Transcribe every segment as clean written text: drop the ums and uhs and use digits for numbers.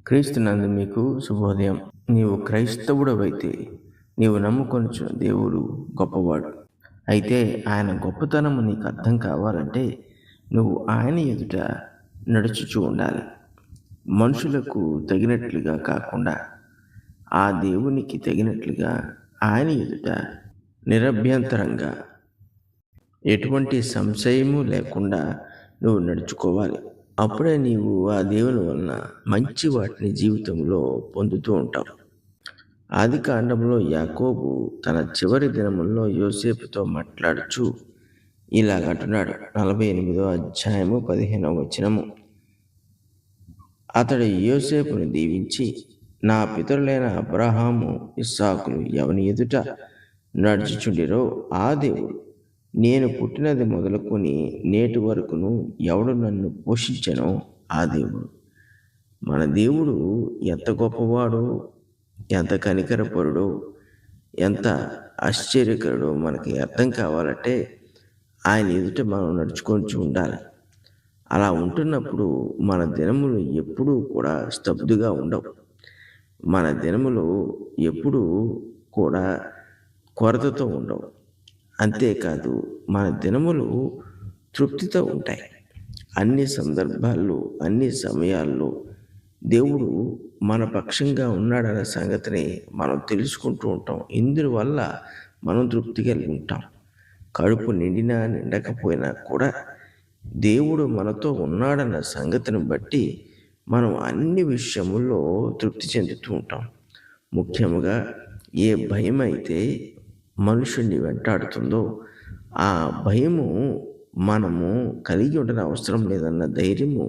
క్రీస్తునందు మీకు శుభోదయం. నీవు క్రైస్తవుడవైతే నీవు నమ్ముకొనుచున్న దేవుడు గొప్పవాడు. అయితే ఆయన గొప్పతనము నీకు అర్థం కావాలంటే నువ్వు ఆయన ఎదుట నడుచుచూ ఉండాలి. మనుషులకు తగినట్లుగా కాకుండా ఆ దేవునికి తగినట్లుగా ఆయన ఎదుట నిరభ్యంతరంగా ఎటువంటి సంశయము లేకుండా నువ్వు నడుచుకోవాలి. అప్పుడే నీవు ఆ దేవుని వలన మంచి వాటిని జీవితంలో పొందుతూ ఉంటావు. ఆది కాండంలో యాకోబు తన చివరి దినముల్లో యోసేపుతో మాట్లాడుచు ఇలాగంటున్నాడు. 48వ అధ్యాయము 15వ వచనము. అతడు యోసేపును దీవించి, నా పితరులైన అబ్రహాము ఇస్సాకులు ఎవని ఎదుట నడుచుచుండిరో ఆ దేవుడు నేను పుట్టినది మొదలుకొని నేటి వరకును ఎవడు నన్ను పోషించెనో ఆ దేవుడు. మన దేవుడు ఎంత గొప్పవాడో, ఎంత కనికరపరుడో, ఎంత ఆశ్చర్యకరుడో మనకి అర్థం కావాలంటే ఆయన ఎదుట మనం నడుచుకొని ఉండాలి. అలా ఉంటున్నప్పుడు మన దినములు ఎప్పుడూ కూడా స్తబ్దుగా ఉండవు. మన దినములు ఎప్పుడూ కూడా కొరతతో ఉండవు. అంతేకాదు మన దినములు తృప్తితో ఉంటాయి. అన్ని సందర్భాల్లో, అన్ని సమయాల్లో దేవుడు మన పక్షంగా ఉన్నాడనే సంగతిని మనం తెలుసుకుంటూ ఉంటాం. ఇందువల్ల మనం తృప్తి కలిగి ఉంటాం. కడుపు నిండినా నిండకపోయినా కూడా దేవుడు మనతో ఉన్నాడన్న సంగతిని బట్టి మనం అన్ని విషయముల్లో తృప్తి చెందుతూ ఉంటాం. ముఖ్యంగా ఏ భయం అయితే మనుషుణ్ణి వెంటాడుతుందో ఆ భయము మనము కలిగి ఉండని అవసరం లేదన్న ధైర్యము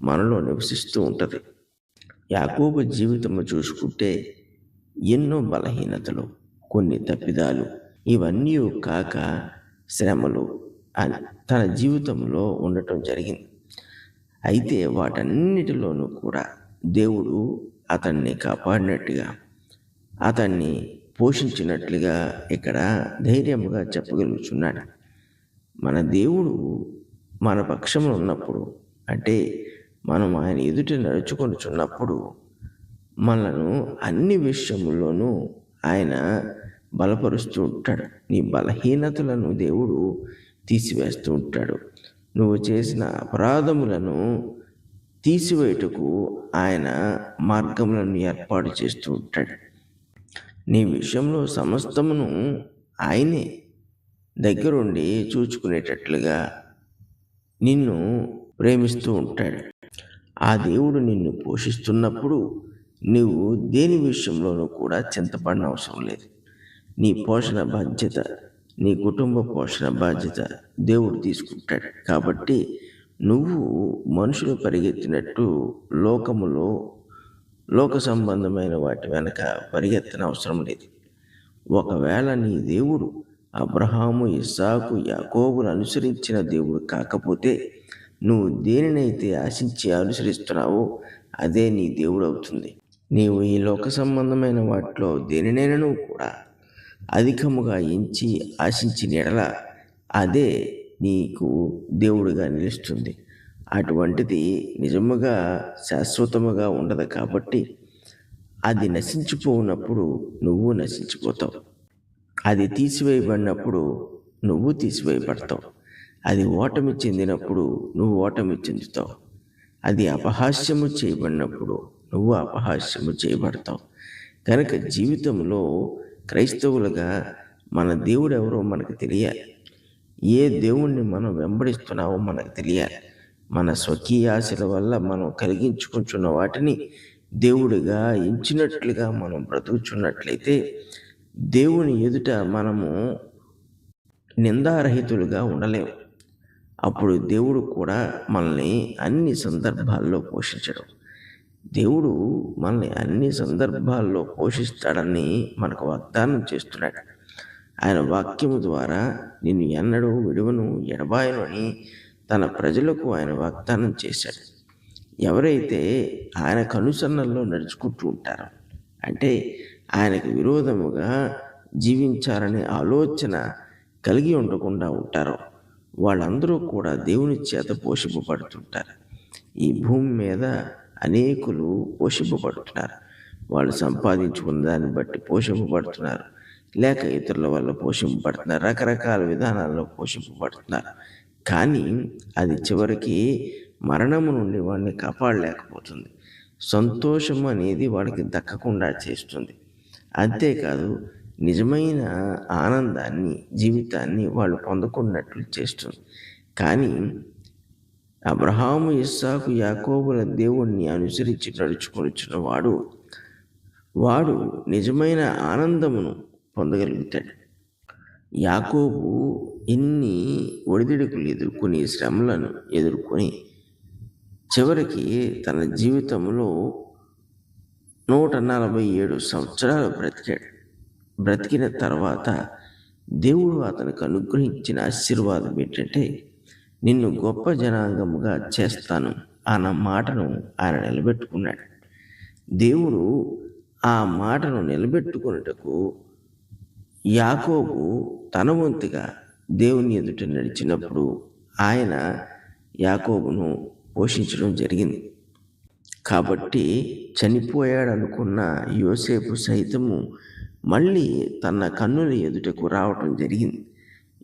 మనలో నివసిస్తూ ఉంటుంది. యాకోబు జీవితము చూసుకుంటే ఎన్నో బలహీనతలు, కొన్ని తప్పిదాలు, ఇవన్నీ కాక శ్రమలు తన జీవితంలో ఉండటం జరిగింది. అయితే వాటన్నిటిలోనూ కూడా దేవుడు అతన్ని కాపాడినట్టుగా, అతన్ని పోషించినట్లుగా ఇక్కడ ధైర్యముగా చెప్పగలుగుతున్నాడు. మన దేవుడు మన పక్షంలో ఉన్నప్పుడు, అంటే మనం ఆయన ఎదుట నడుచుకొనుచున్నప్పుడు మనను అన్ని విషయముల్లోనూ ఆయన బలపరుస్తూ ఉంటాడు. నీ బలహీనతలను దేవుడు తీసివేస్తూ ఉంటాడు. నువ్వు చేసిన అపరాధములను తీసివేయుటకు ఆయన మార్గములను ఏర్పాటు చేస్తూ ఉంటాడు. నీ విషయంలో సమస్తమును ఆయనే దగ్గరుండి చూచుకునేటట్లుగా నిన్ను ప్రేమిస్తూ ఉంటాడు. ఆ దేవుడు నిన్ను పోషిస్తున్నప్పుడు నువ్వు దేని విషయంలోనూ కూడా చింతపడిన అవసరం లేదు. నీ పోషణ బాధ్యత, నీ కుటుంబ పోషణ బాధ్యత దేవుడు తీసుకుంటాడు. కాబట్టి నువ్వు మనుషులు పరిగెత్తినట్టు లోక సంబంధమైన వాటి వెనక పరిగెత్తన అవసరం లేదు. ఒకవేళ నీ దేవుడు అబ్రహాము, ఇస్సాకు, యాకోబును అనుసరించిన దేవుడు కాకపోతే నువ్వు దేనినైతే ఆశించి అనుసరిస్తున్నావో అదే నీ దేవుడు అవుతుంది. నీవు ఈ లోక సంబంధమైన వాటిలో దేనినైనా కూడా అధికముగా ఎంచి ఆశించిన ఎడల అదే నీకు దేవుడిగా నిలుస్తుంది. అటువంటిది నిజముగా శాశ్వతముగా ఉండదు. కాబట్టి అది నశించిపోయినప్పుడు నువ్వు నశించిపోతావు. అది తీసివేయబడినప్పుడు నువ్వు తీసివేయబడతావు. అది ఓటమి చెందినప్పుడు నువ్వు ఓటమి చెందుతావు. అది అపహాస్యము చేయబడినప్పుడు నువ్వు అపహాస్యము చేయబడతావు. కనుక జీవితంలో క్రైస్తవులుగా మన దేవుడు ఎవరో మనకు తెలియాలి. ఏ దేవుణ్ణి మనం వెంబడిస్తున్నావో మనకు తెలియాలి. మన స్వకీయ ఆశల వల్ల మనం కలిగించుకుంటున్న వాటిని దేవుడిగా ఎంచినట్లుగా మనం బ్రతుకుచున్నట్లయితే దేవుని ఎదుట మనము నిందారహితులుగా ఉండలేము. అప్పుడు దేవుడు కూడా మనల్ని అన్ని సందర్భాల్లో పోషించడం. దేవుడు మనల్ని అన్ని సందర్భాల్లో పోషిస్తాడని మనకు వాగ్దానం చేస్తున్నాడు. ఆయన వాక్యము ద్వారా నిన్ను ఎన్నడూ విడువను ఎడబాయను అని తన ప్రజలకు ఆయన వాగ్దానం చేశాడు. ఎవరైతే ఆయన కనుసన్నల్లో నడుచుకుంటూ ఉంటారో, అంటే ఆయనకు విరోధముగా జీవించాలనే ఆలోచన కలిగి ఉండకుండా ఉంటారో వాళ్ళందరూ కూడా దేవుని చేత పోషింపబడుతుంటారు. ఈ భూమి మీద అనేకులు పోషింపబడుతున్నారు. వాళ్ళు సంపాదించుకున్న దాన్ని బట్టి పోషింపబడుతున్నారు, లేక ఇతరుల వల్ల పోషింపబడుతున్నారు, రకరకాల విధానాల్లో పోషింపబడుతున్నారు. కానీ అది చివరికి మరణము నుండి వాడిని కాపాడలేకపోతుంది. సంతోషం అనేది వాడికి దక్కకుండా చేస్తుంది. అంతేకాదు, నిజమైన ఆనందాన్ని, జీవితాన్ని వాళ్ళు పొందకున్నట్లు చేస్తుంది. కానీ అబ్రహాము, ఇస్సాకు, యాకోబుల దేవుణ్ణి అనుసరించి నడుచుకొనిచున్న వాడు నిజమైన ఆనందమును పొందగలుగుతాడు. యాకోబు ఎన్ని ఒడిదుడుకులు ఎదుర్కొని, శ్రమలను ఎదుర్కొని చివరికి తన జీవితంలో 147 సంవత్సరాలు బ్రతికాడు. బ్రతికిన తర్వాత దేవుడు అతనికి అనుగ్రహించిన ఆశీర్వాదం ఏంటంటే, నిన్ను గొప్ప జనాంగముగా చేస్తాను అన్న మాటను ఆయన నిలబెట్టుకున్నాడు. దేవుడు ఆ మాటను నిలబెట్టుకున్నటకు యాకోబు తన వంతుగా దేవుని ఎదుట నడిచినప్పుడు ఆయన యాకోబును పోషించడం జరిగింది. కాబట్టి చనిపోయాడనుకున్న యోసేపు సైతము మళ్ళీ తన కన్నుల ఎదుటకు రావటం జరిగింది.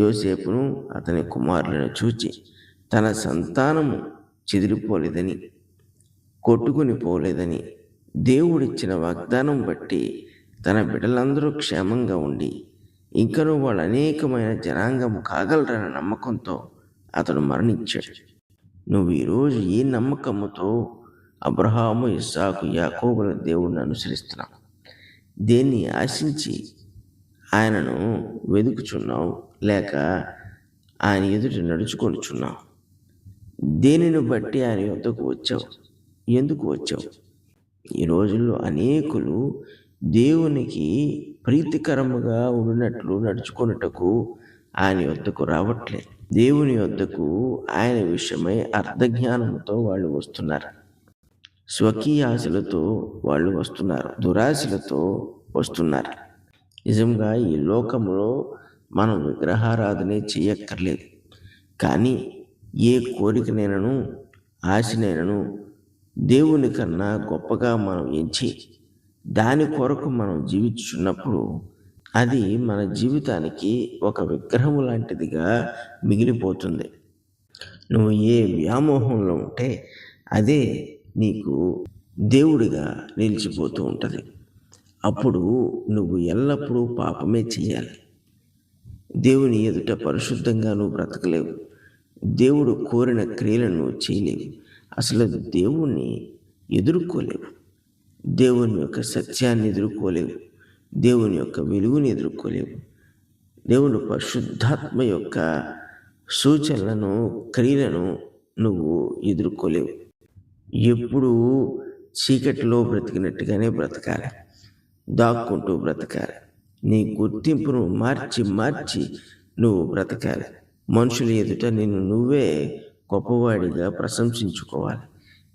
యోసేపును, అతని కుమారులను చూచి తన సంతానము చెదిరిపోలేదని, కొట్టుకుని పోలేదని, దేవుడిచ్చిన వాగ్దానం బట్టి తన బిడ్డలందరూ క్షేమంగా ఉండి ఇంకనూ వాళ్ళు అనేకమైన జనాంగము కాగలరన్న నమ్మకంతో అతడు మరణించాడు. నువ్వు ఈరోజు ఏ నమ్మకముతో అబ్రహాము, ఇస్సాకు, యాకోబుల దేవుడిని అనుసరిస్తున్నావు? దేన్ని ఆశించి ఆయనను వెతుకుచున్నావు, లేక ఆయన ఎదుట నడుచుకొనిచున్నావు? దేనిని బట్టి ఆయన యొద్దకు వచ్చావు? ఎందుకు వచ్చావు? ఈ రోజుల్లో అనేకులు దేవునికి ప్రీతికరముగా ఉన్నట్లు నడుచుకొనుటకు ఆయన యొద్దకు రావట్లేదు. దేవుని యొద్దకు ఆయన విషయమై అర్థజ్ఞానంతో వాళ్ళు వస్తున్నారు. స్వకీయ ఆశలతో వాళ్ళు వస్తున్నారు, దురాశలతో వస్తున్నారు. నిజంగా ఈ లోకంలో మనం విగ్రహారాధనే చేయక్కర్లేదు. కానీ ఏ కోరికనైనను, ఆశనైనను దేవుని కన్నా గొప్పగా మనం ఎంచి దాని కొరకు మనం జీవించున్నప్పుడు అది మన జీవితానికి ఒక విగ్రహం లాంటిదిగా మిగిలిపోతుంది. నువ్వు ఏ వ్యామోహంలో ఉంటే అదే నీకు దేవుడిగా నిలిచిపోతూ ఉంటుంది. అప్పుడు నువ్వు ఎల్లప్పుడూ పాపమే చేయాలి. దేవుని ఎదుట పరిశుద్ధంగా నువ్వు బ్రతకలేవు. దేవుడు కోరిన క్రియలను నువ్వు చేయలేవు. అసలు దేవుణ్ణి ఎదుర్కోలేవు. దేవుని యొక్క సత్యాన్ని ఎదుర్కోలేవు. దేవుని యొక్క వెలుగుని ఎదుర్కోలేవు. దేవుని పరిశుద్ధాత్మ యొక్క సూచనలను, క్రియలను నువ్వు ఎదుర్కోలేవు. ఎప్పుడూ చీకటిలో బ్రతికినట్టుగానే బ్రతకాలి, దాక్కుంటూ బ్రతకాలి. నీ గుర్తింపును మార్చి నువ్వు బ్రతకాలి. మనుషుల ఎదుట నిన్ను నువ్వే గొప్పవాడిగా ప్రశంసించుకోవాలి.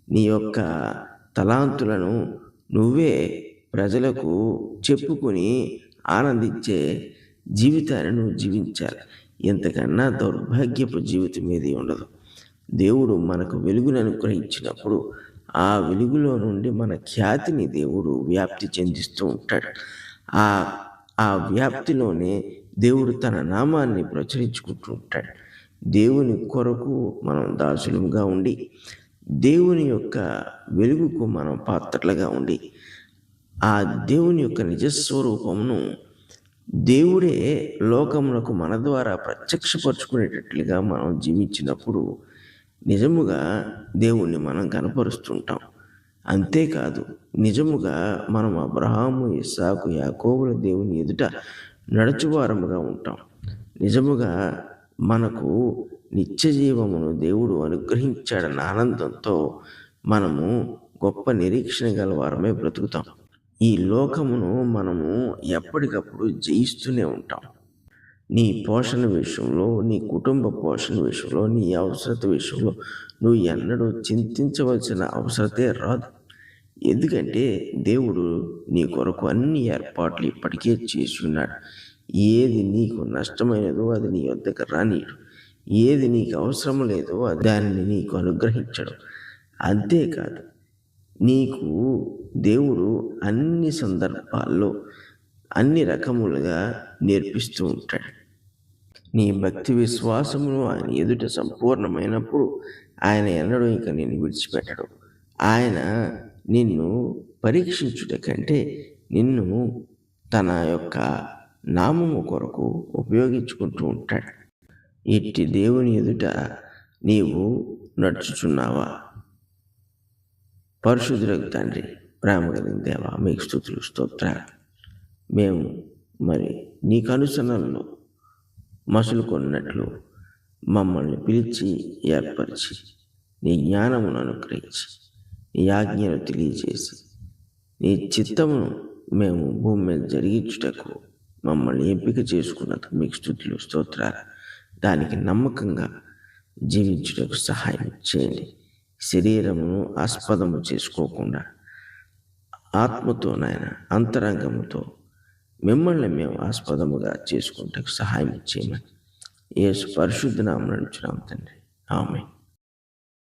నీ యొక్క తలాంతులను నువ్వే ప్రజలకు చెప్పుకొని ఆనందించే జీవితాన్ని నువ్వు జీవించాలి. ఎంతకన్నా దౌర్భాగ్యపు జీవితం ఏది ఉండదు. దేవుడు మనకు వెలుగును అనుగ్రహించినప్పుడు ఆ వెలుగులో నుండి మన ఖ్యాతిని దేవుడు వ్యాప్తి చెందిస్తూ ఉంటాడు. ఆ వ్యాప్తిలోనే దేవుడు తన నామాన్ని ప్రచురించుకుంటూ ఉంటాడు. దేవుని కొరకు మనం దాసులుగా ఉండి, దేవుని యొక్క వెలుగుకు మనం పాత్రలుగా ఉండి, ఆ దేవుని యొక్క నిజస్వరూపమును దేవుడే లోకమునకు మన ద్వారా ప్రత్యక్షపరుచుకునేటట్లుగా మనం జీవించినప్పుడు నిజముగా దేవుణ్ణి మనం కనపరుస్తుంటాం. అంతేకాదు, నిజముగా మనం అబ్రహాము, ఇస్సాకు, యాకోబుల దేవుని ఎదుట నడుచువారముగా ఉంటాం. నిజముగా మనకు నిత్య జీవమును దేవుడు అనుగ్రహించాడన్న ఆనందంతో మనము గొప్ప నిరీక్షణ గల వారమే బ్రతుకుతాం. ఈ లోకమును మనము ఎప్పటికప్పుడు జయిస్తూనే ఉంటాం. నీ పోషణ విషయంలో, నీ కుటుంబ పోషణ విషయంలో, నీ అవసరత విషయంలో నువ్వు ఎన్నడూ చింతించవలసిన అవసరతే రాదు. ఎందుకంటే దేవుడు నీ కొరకు అన్ని ఏర్పాట్లు ఇప్పటికే చేసి ఉన్నాడు. ఏది నీకు నష్టమైనదో అది నీ వద్దకు రానీయడు. ఏది నీకు అవసరం లేదో దానిని నీకు అనుగ్రహించడు. అంతేకాదు, నీకు దేవుడు అన్ని సందర్భాల్లో అన్ని రకములుగా నేర్పిస్తూ ఉంటాడు. నీ భక్తి విశ్వాసమును ఆయన ఎదుట సంపూర్ణమైనప్పుడు ఆయన ఎన్నడూ ఇంక నిన్ను విడిచిపెట్టడు. ఆయన నిన్ను పరీక్షించుట కంటే నిన్ను తన యొక్క నామము కొరకు ఉపయోగించుకుంటూ ఉంటాడు. ఇట్టి దేవుని ఎదుట నీవు నడుచుచున్నావా? పరిశుద్ధులకు తండ్రి, ప్రేమ కలిగిన దేవా, మీకు స్తుతులు స్తోత్రాలు. మేము మరి నీకు అనుసరణలో మసులుకొన్నట్లు మమ్మల్ని పిలిచి ఏర్పరిచి నీ జ్ఞానమును అనుగ్రహించి నీ ఆజ్ఞను తెలియజేసి నీ చిత్తమును మేము భూమి మీద జరిగించుటకు మమ్మల్ని ఎంపిక చేసుకున్నందుకు మీకు స్తుతులు స్తోత్రాలు. దానికి నమ్మకంగా జీవించుటకు సహాయం చేయండి. శరీరమును ఆస్పదము చేసుకోకుండా ఆత్మతో నాయన అంతరంగముతో మిమ్మల్ని మేము ఆస్పదముగా చేసుకుంటకు సహాయం చేయమని యేసు పరిశుద్ధ నామమున అడుగుచున్నాము తండ్రి. ఆమేన్.